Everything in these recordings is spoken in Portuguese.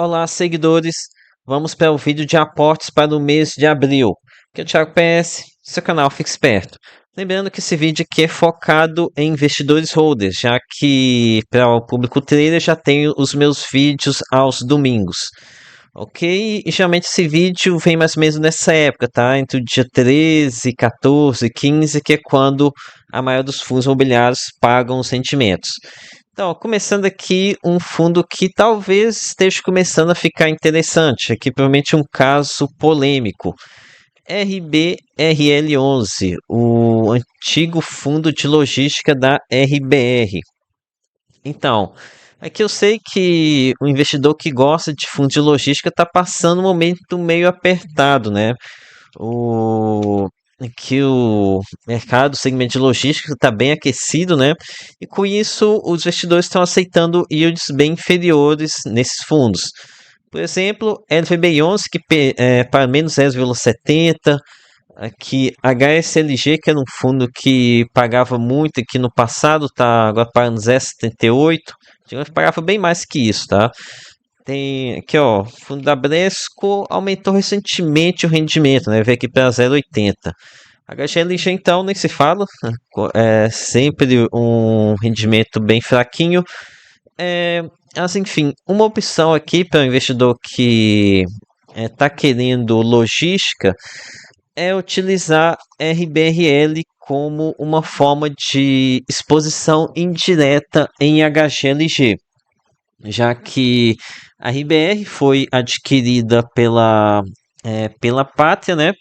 Olá, seguidores. Vamos para o vídeo de aportes para o mês de abril. Aqui é o Thiago PS, seu canal Fique Esperto. Lembrando que esse vídeo aqui é focado em investidores holders, já que para o público trader já tenho os meus vídeos aos domingos. Ok? E geralmente esse vídeo vem mais ou menos nessa época, tá? Entre o dia 13, 14, 15, que é quando a maioria dos fundos imobiliários pagam os rendimentos. Então, começando aqui um fundo que talvez esteja começando a ficar interessante. Aqui, provavelmente um caso polêmico. RBRL11, o antigo fundo de logística da RBR. Então, aqui eu sei que o investidor que gosta de fundo de logística está passando um momento meio apertado, né? o que o mercado, o segmento de logística está bem aquecido, né? E com isso os investidores estão aceitando yields bem inferiores nesses fundos. Por exemplo, LVB11 que para menos 0,70, aqui HSLG, que era um fundo que pagava muito aqui no passado, tá agora pagando 0,78. Digamos que pagava bem mais que isso, tá? Tem aqui, ó, o fundo da Bresco aumentou recentemente o rendimento, né? Veio aqui para 0,80. A HGLG então nem se fala, é sempre um rendimento bem fraquinho. É, mas enfim, uma opção aqui para o investidor que está querendo logística é utilizar RBRL como uma forma de exposição indireta em HGLG, já que a RBR foi adquirida pela Pátria, né?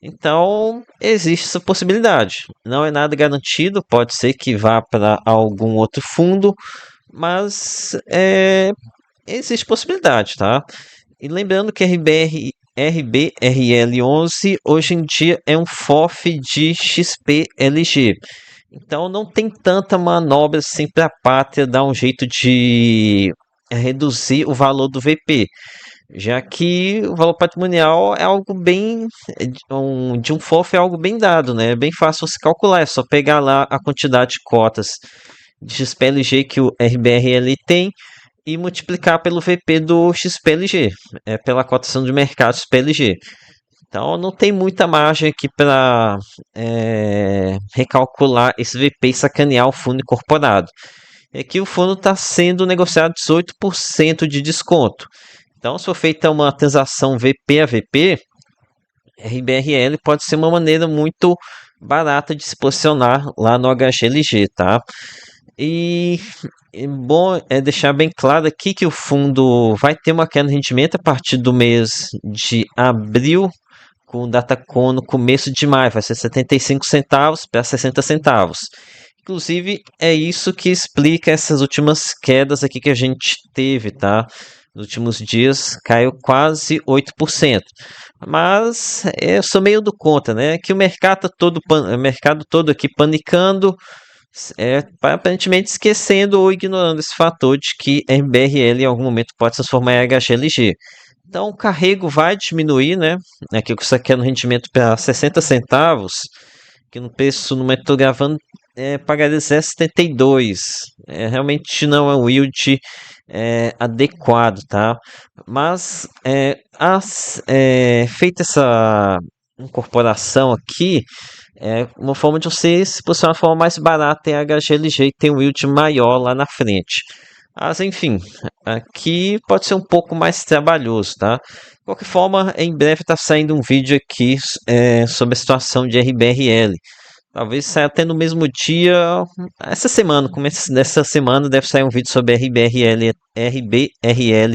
Então existe essa possibilidade. Não é nada garantido, pode ser que vá para algum outro fundo, mas existe possibilidade, tá? E lembrando que RBRL11 hoje em dia é um FOF de XPLG. Então não tem tanta manobra assim para a Pátria dar um jeito de reduzir o valor do VP, já que o valor patrimonial é algo bem de um FOF é algo bem dado, né? É bem fácil você calcular, é só pegar lá a quantidade de cotas de XPLG que o RBRL tem e multiplicar pelo VP do XPLG, pela cotação de mercado XPLG. Então não tem muita margem aqui para recalcular esse VP e sacanear o fundo incorporado. É que o fundo está sendo negociado 18% de desconto. Então, se for feita uma transação VP a VP, RBRL pode ser uma maneira muito barata de se posicionar lá no HGLG, tá? E é bom deixar bem claro aqui que o fundo vai ter uma queda de rendimento a partir do mês de abril, com Datacom no começo de maio, vai ser 75 centavos para 60 centavos. Inclusive, é isso que explica essas últimas quedas aqui que a gente teve, tá? Nos últimos dias caiu quase 8%. Mas eu sou meio do contra, né? Que o mercado todo aqui panicando, aparentemente esquecendo ou ignorando esse fator de que MBRL em algum momento pode se transformar em HGLG. Então o carrego vai diminuir, né? Aqui isso aqui é no rendimento para 60 centavos, que no preço no momento que estou gravando pagaria 0,72. Realmente não é um yield adequado, tá? Mas feita essa incorporação aqui, é uma forma de você se posicionar de forma mais barata em HGLG e ter um yield maior lá na frente. Mas enfim, aqui pode ser um pouco mais trabalhoso, tá? De qualquer forma, em breve está saindo um vídeo aqui sobre a situação de RBRL. Talvez saia até no mesmo dia, essa semana, começo dessa semana deve sair um vídeo sobre RBRL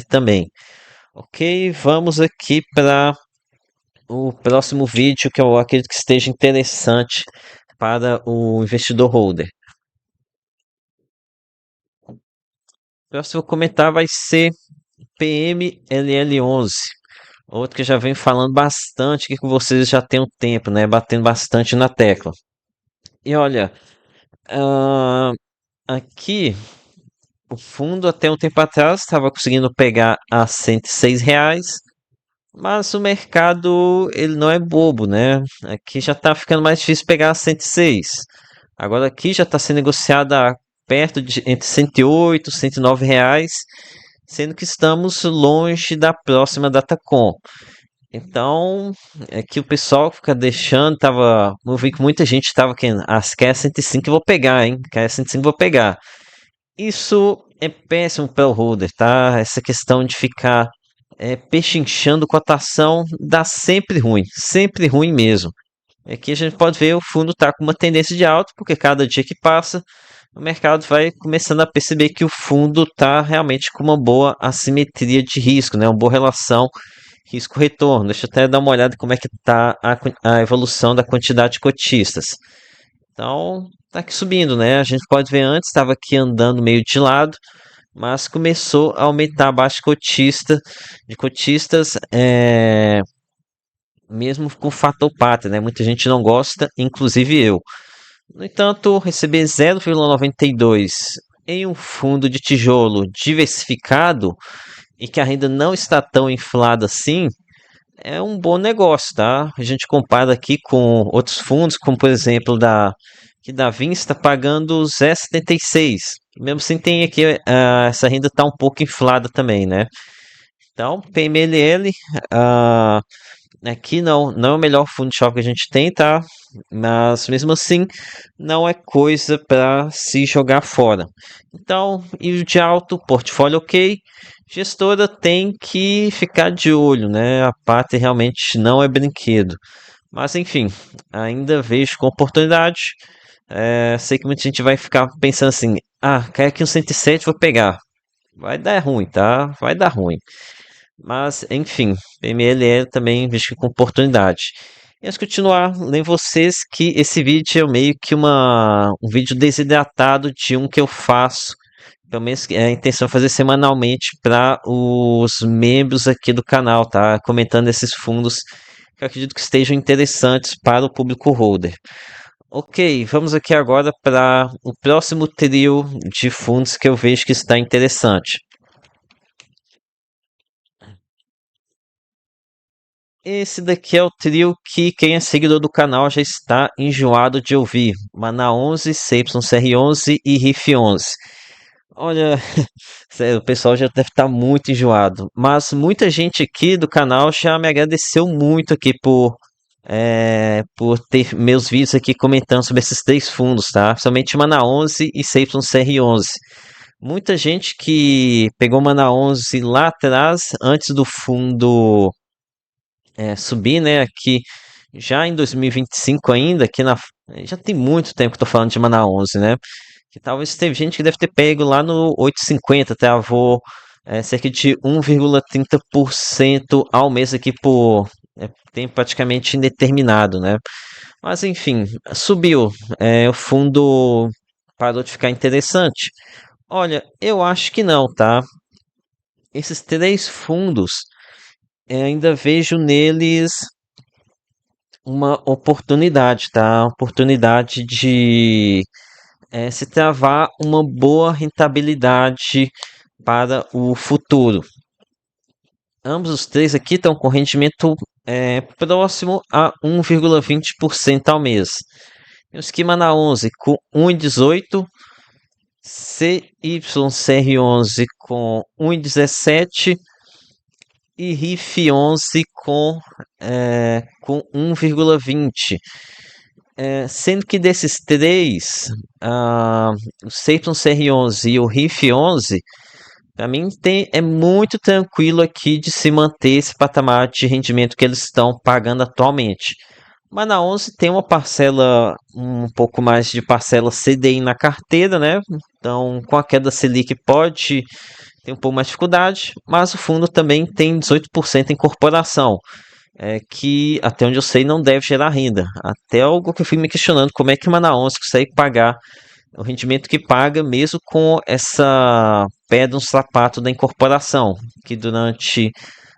também. Ok, vamos aqui para o próximo vídeo que eu acredito que esteja interessante para o investidor holder. O próximo comentário vai ser PMLL11, outro que eu já venho falando bastante, que com vocês já tem um tempo, né? Batendo bastante na tecla. E olha, aqui o fundo até um tempo atrás estava conseguindo pegar a R$ 106, mas o mercado ele não é bobo, né? Aqui já está ficando mais difícil pegar a 106. Agora aqui já está sendo negociada perto de entre R$ 108 e R$ 109. sendo que estamos longe da próxima Datacom. Então, é que o pessoal fica deixando, eu vi que muita gente tava querendo, quer 105 eu vou pegar, hein? Quer 105 eu vou pegar. Isso é péssimo para o holder, tá? Essa questão de ficar pechinchando cotação dá sempre ruim mesmo. Aqui a gente pode ver o fundo tá com uma tendência de alta, porque cada dia que passa, o mercado vai começando a perceber que o fundo tá realmente com uma boa assimetria de risco, né? Uma boa relação risco-retorno. Deixa eu até dar uma olhada como é que tá a evolução da quantidade de cotistas. Então, tá aqui subindo, né? A gente pode ver antes, estava aqui andando meio de lado, mas começou a aumentar a baixa de cotistas, mesmo com fator pátria, né? Muita gente não gosta, inclusive eu. No entanto, receber 0,92 em um fundo de tijolo diversificado e que a renda não está tão inflada assim, é um bom negócio, tá? A gente compara aqui com outros fundos, como por exemplo que da Vin está pagando 0,76. Mesmo assim tem aqui essa renda está um pouco inflada também, né? Então, PMLL, ah, aqui não é o melhor fundo de shopping que a gente tem, tá? Mas mesmo assim, não é coisa para se jogar fora. Então, e de alto, portfólio ok. Gestora tem que ficar de olho, né? A Pátria realmente não é brinquedo. Mas enfim, ainda vejo com oportunidade. Sei que muita gente vai ficar pensando assim: cai aqui um 107, vou pegar. Vai dar ruim, tá? Vai dar ruim. Mas, enfim, PMLE também vejo que com oportunidade. E antes de continuar, lembro vocês que esse vídeo é meio que um vídeo desidratado de um que eu faço. Pelo menos é a intenção é fazer semanalmente para os membros aqui do canal, tá? Comentando esses fundos que eu acredito que estejam interessantes para o público holder. Ok, vamos aqui agora para o próximo trio de fundos que eu vejo que está interessante. Esse daqui é o trio que quem é seguidor do canal já está enjoado de ouvir. Mana 11, CYCR 11 e RIF 11. Olha, sério, o pessoal já deve estar muito enjoado. Mas muita gente aqui do canal já me agradeceu muito aqui por ter meus vídeos aqui comentando sobre esses três fundos, tá? Somente Mana 11 e CYCR 11. Muita gente que pegou Mana 11 lá atrás, antes do fundo subir, né? Aqui já em 2025 ainda, já tem muito tempo que eu tô falando de Mana 11, né? Que talvez teve gente que deve ter pego lá no 8,50, travou cerca de 1,30% ao mês aqui por tempo praticamente indeterminado, né? Mas enfim, subiu. O fundo parou de ficar interessante. Olha, eu acho que não, tá? Esses três fundos, ainda vejo neles uma oportunidade, tá? Oportunidade de se travar uma boa rentabilidade para o futuro. Ambos os três aqui estão com rendimento próximo a 1,20% ao mês. E o esquema na 11 com 1,18, CYCR11 com 1,17 e RIF 11 com 1,20. Sendo que desses três, o CYCR11 e o RIF 11, para mim é muito tranquilo aqui de se manter esse patamar de rendimento que eles estão pagando atualmente. Mas na 11 tem uma parcela, um pouco mais de parcela CDI na carteira, né? Então, com a queda Selic pode ter um pouco mais de dificuldade, mas o fundo também tem 18% em incorporação, que até onde eu sei não deve gerar renda. Até algo que eu fui me questionando, como é que uma na 11 consegue pagar o rendimento que paga mesmo com essa pedra no sapato da incorporação, que durante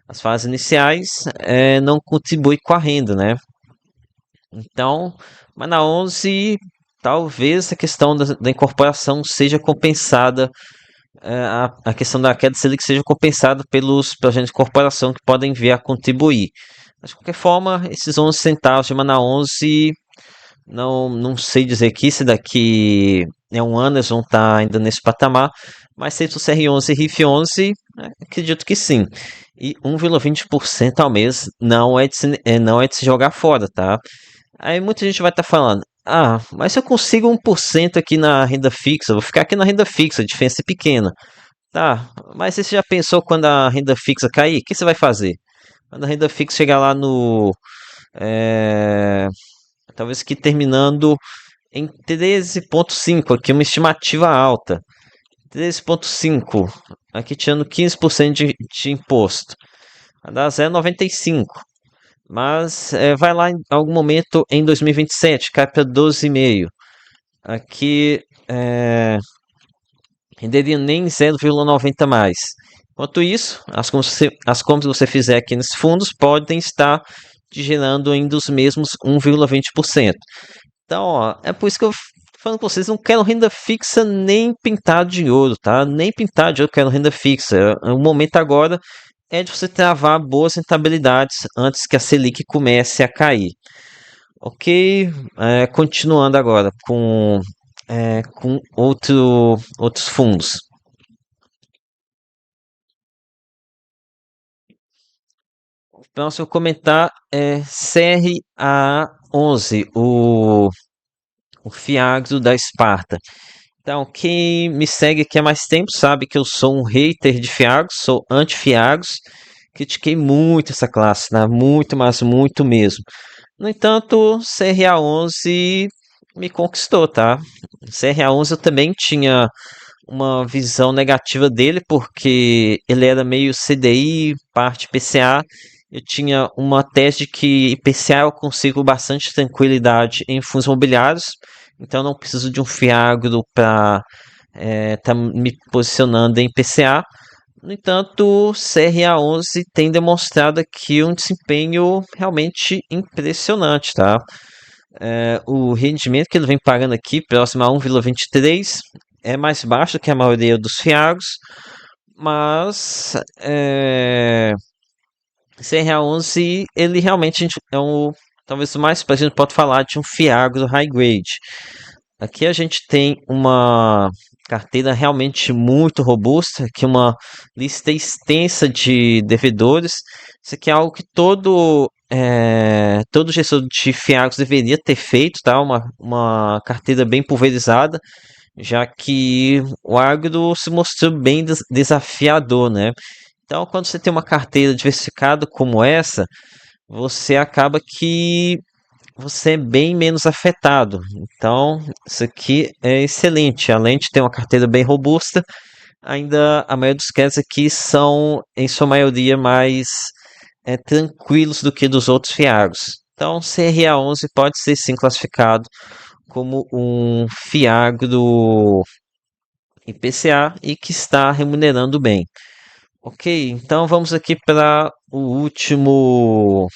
as fases iniciais não contribui com a renda, né? Então, mas na 11 talvez a questão da incorporação seja compensada, a questão da queda Selic seja compensada pelos agentes de incorporação que podem vir a contribuir. Mas, de qualquer forma, esses 11 centavos de Mana 11, não sei dizer aqui se daqui um ano eles vão estar ainda nesse patamar, mas se o CR11 e RIF11, acredito que sim. E 1,20% ao mês não é de se jogar fora, tá? Aí muita gente vai estar falando, mas se eu consigo 1% aqui na renda fixa, eu vou ficar aqui na renda fixa, a diferença é pequena. Tá, mas você já pensou quando a renda fixa cair? O que você vai fazer? Quando a renda fixa chegar lá no. é, Talvez que terminando em 13,5, aqui uma estimativa alta. 13,5, aqui tirando 15% de imposto. Vai dar 0,95. Mas vai lá em algum momento em 2027, cai para 12,5. Aqui renderia nem 0,90 mais. Enquanto isso, as compras que você fizer aqui nesses fundos podem estar te gerando ainda os mesmos 1,20%. Então, ó, é por isso que eu falando com vocês, não quero renda fixa nem pintado de ouro, tá? Nem pintado de ouro, quero renda fixa. O momento agora é de você travar boas rentabilidades antes que a Selic comece a cair. Ok, continuando agora com outros fundos. O próximo comentar é CRA11, o Fiagro da Esparta. Então, quem me segue aqui há mais tempo sabe que eu sou um hater de Fiagros, sou anti-Fiagros, critiquei muito essa classe, né? Muito, mas muito mesmo. No entanto, CRA11 me conquistou, tá? CRA11 eu também tinha uma visão negativa dele, porque ele era meio CDI, parte PCA. Eu tinha uma tese de que IPCA eu consigo bastante tranquilidade em fundos imobiliários, então não preciso de um Fiagro para estar me posicionando em PCA. No entanto, o CRA11 tem demonstrado aqui um desempenho realmente impressionante, tá? O rendimento que ele vem pagando aqui, próximo a 1,23, é mais baixo que a maioria dos fiagos, mas CRA11 ele realmente é talvez o mais a gente pode falar de um fiagro high grade. Aqui a gente tem uma carteira realmente muito robusta, que uma lista extensa de devedores. Isso aqui é algo que todo gestor de fiagos deveria ter feito, tá? Uma carteira bem pulverizada, já que o agro se mostrou bem desafiador, né? Então, quando você tem uma carteira diversificada como essa, você acaba que você é bem menos afetado. Então, isso aqui é excelente. Além de ter uma carteira bem robusta, ainda a maioria dos casos aqui são, em sua maioria, mais tranquilos do que dos outros fiagros. Então, CRA11 pode ser sim classificado como um fiagro IPCA e que está remunerando bem. Ok, então vamos aqui para o último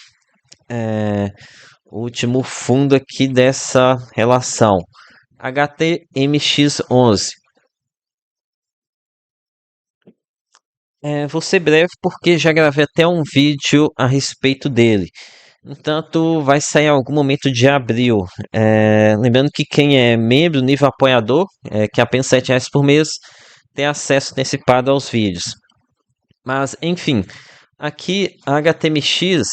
fundo aqui dessa relação. HTMX11. Vou ser breve porque já gravei até um vídeo a respeito dele. No entanto, vai sair em algum momento de abril. Lembrando que quem é membro, nível apoiador, que é apenas R$ 7 por mês, tem acesso antecipado aos vídeos. Mas, enfim, aqui a HTMX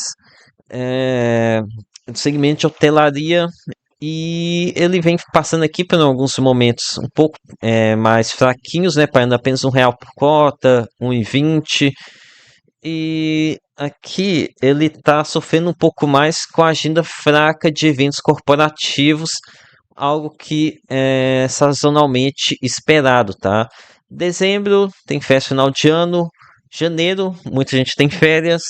do segmento de hotelaria e ele vem passando aqui por alguns momentos um pouco mais fraquinhos, né? Pagando apenas R$ 1 por cota, 1,20. E aqui ele está sofrendo um pouco mais com a agenda fraca de eventos corporativos, algo que é sazonalmente esperado, tá? Dezembro tem festa final de ano, janeiro muita gente tem férias,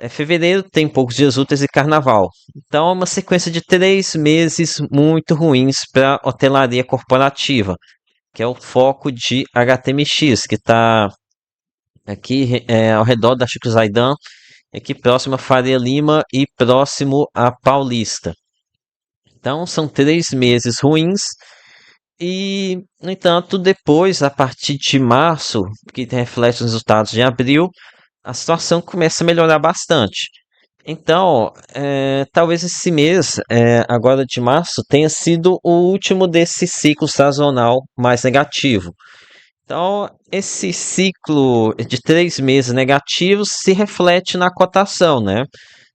fevereiro tem poucos dias úteis e carnaval. Então é uma sequência de 3 meses muito ruins para hotelaria corporativa, que é o foco de HTMX, que está aqui ao redor da Chico Zaidan, aqui próximo a Faria Lima e próximo a Paulista. Então são 3 meses ruins e, no entanto, depois, a partir de março, que reflete os resultados de abril, a situação começa a melhorar bastante. Então, talvez esse mês, agora de março, tenha sido o último desse ciclo sazonal mais negativo. Então, esse ciclo de 3 meses negativos se reflete na cotação, né?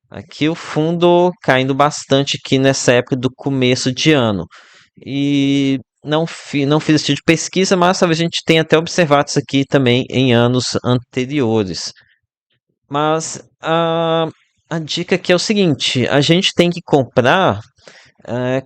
Aqui o fundo caindo bastante aqui nessa época do começo de ano. E não fiz esse tipo de pesquisa, mas talvez a gente tenha até observado isso aqui também em anos anteriores. Mas a dica aqui é o seguinte: a gente tem que comprar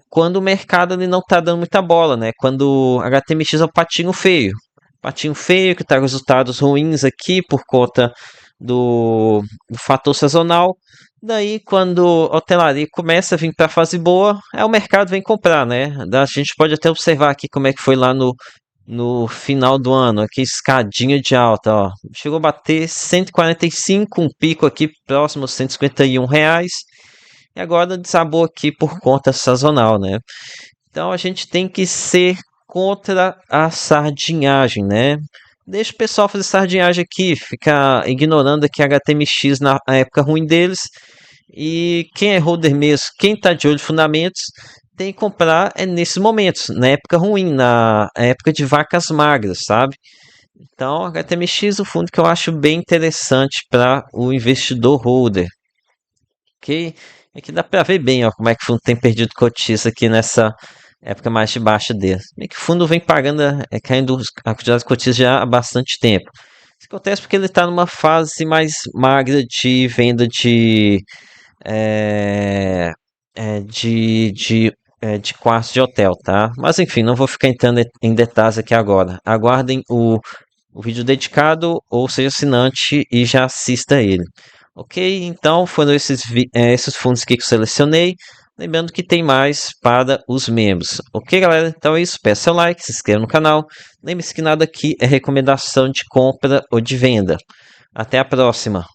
quando o mercado ele não está dando muita bola, né? Quando HTMX é o patinho feio. Patinho feio que está resultados ruins aqui por conta do fator sazonal. Daí, quando a hotelaria começa a vir para a fase boa, o mercado vem comprar, né? A gente pode até observar aqui como é que foi lá no final do ano, aqui escadinha de alta, ó. Chegou a bater 145, um pico aqui próximo aos R$ 151. E agora desabou aqui por conta sazonal, né? Então a gente tem que ser contra a sardinhagem, né? Deixa o pessoal fazer sardinhagem aqui, ficar ignorando aqui a HTMX na época ruim deles. E quem é holder mesmo, quem tá de olho em fundamentos, tem que comprar nesses momentos, na época ruim, na época de vacas magras, sabe? Então, HTMX é um fundo que eu acho bem interessante para o investidor holder, ok? Aqui dá para ver bem, ó, como é que o fundo tem perdido cotiza aqui nessa época mais de baixa dele. Bem que o fundo vem pagando, caindo a quantidade de cotiza já há bastante tempo. Isso acontece porque ele está numa fase mais magra de venda é, de quartos de hotel, tá? Mas enfim, não vou ficar entrando em detalhes aqui agora. Aguardem o vídeo dedicado ou seja assinante e já assista ele. Ok? Então foram esses fundos aqui que eu selecionei. Lembrando que tem mais para os membros. Ok, galera? Então é isso. Peça seu like, se inscreva no canal. Lembre-se que nada aqui é recomendação de compra ou de venda. Até a próxima.